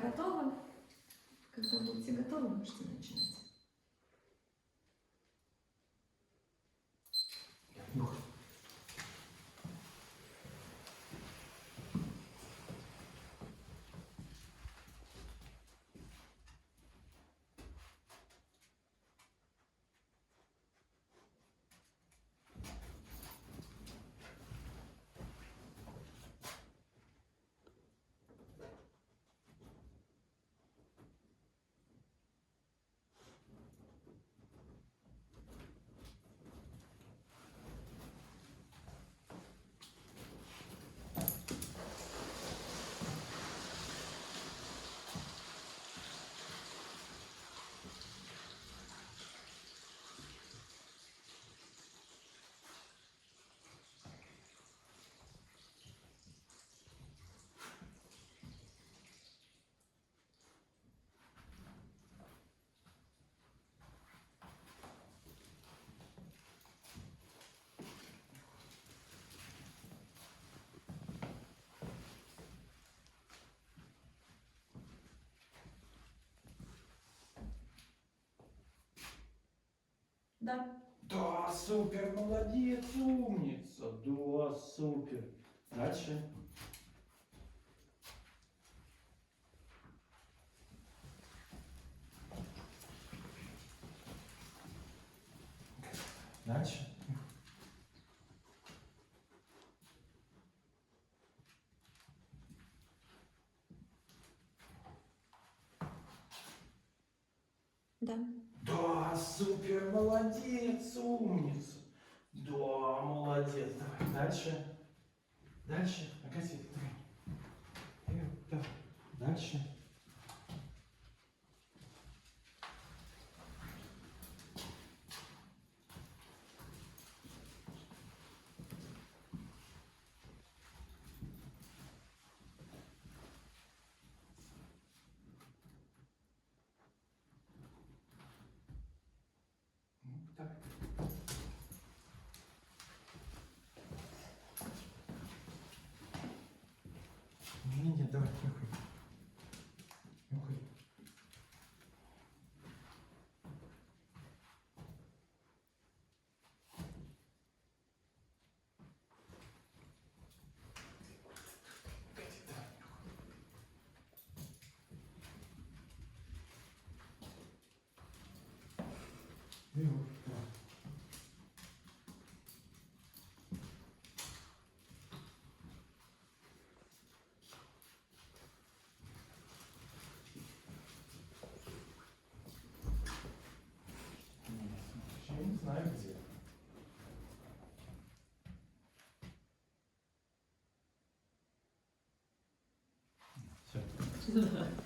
готова. Когда будете готовы, можете начинать. Нюхай. Да. Да, супер, молодец, умница. Да, супер. Дальше. Дальше. Да. Да, супер, молодец, умница. Да, молодец. Давай, дальше. Дальше. Агасик, давай. Давай. Дальше. Давай. Не, давай, нюхай. Нюхай. Давай. Я не знаю где. Все.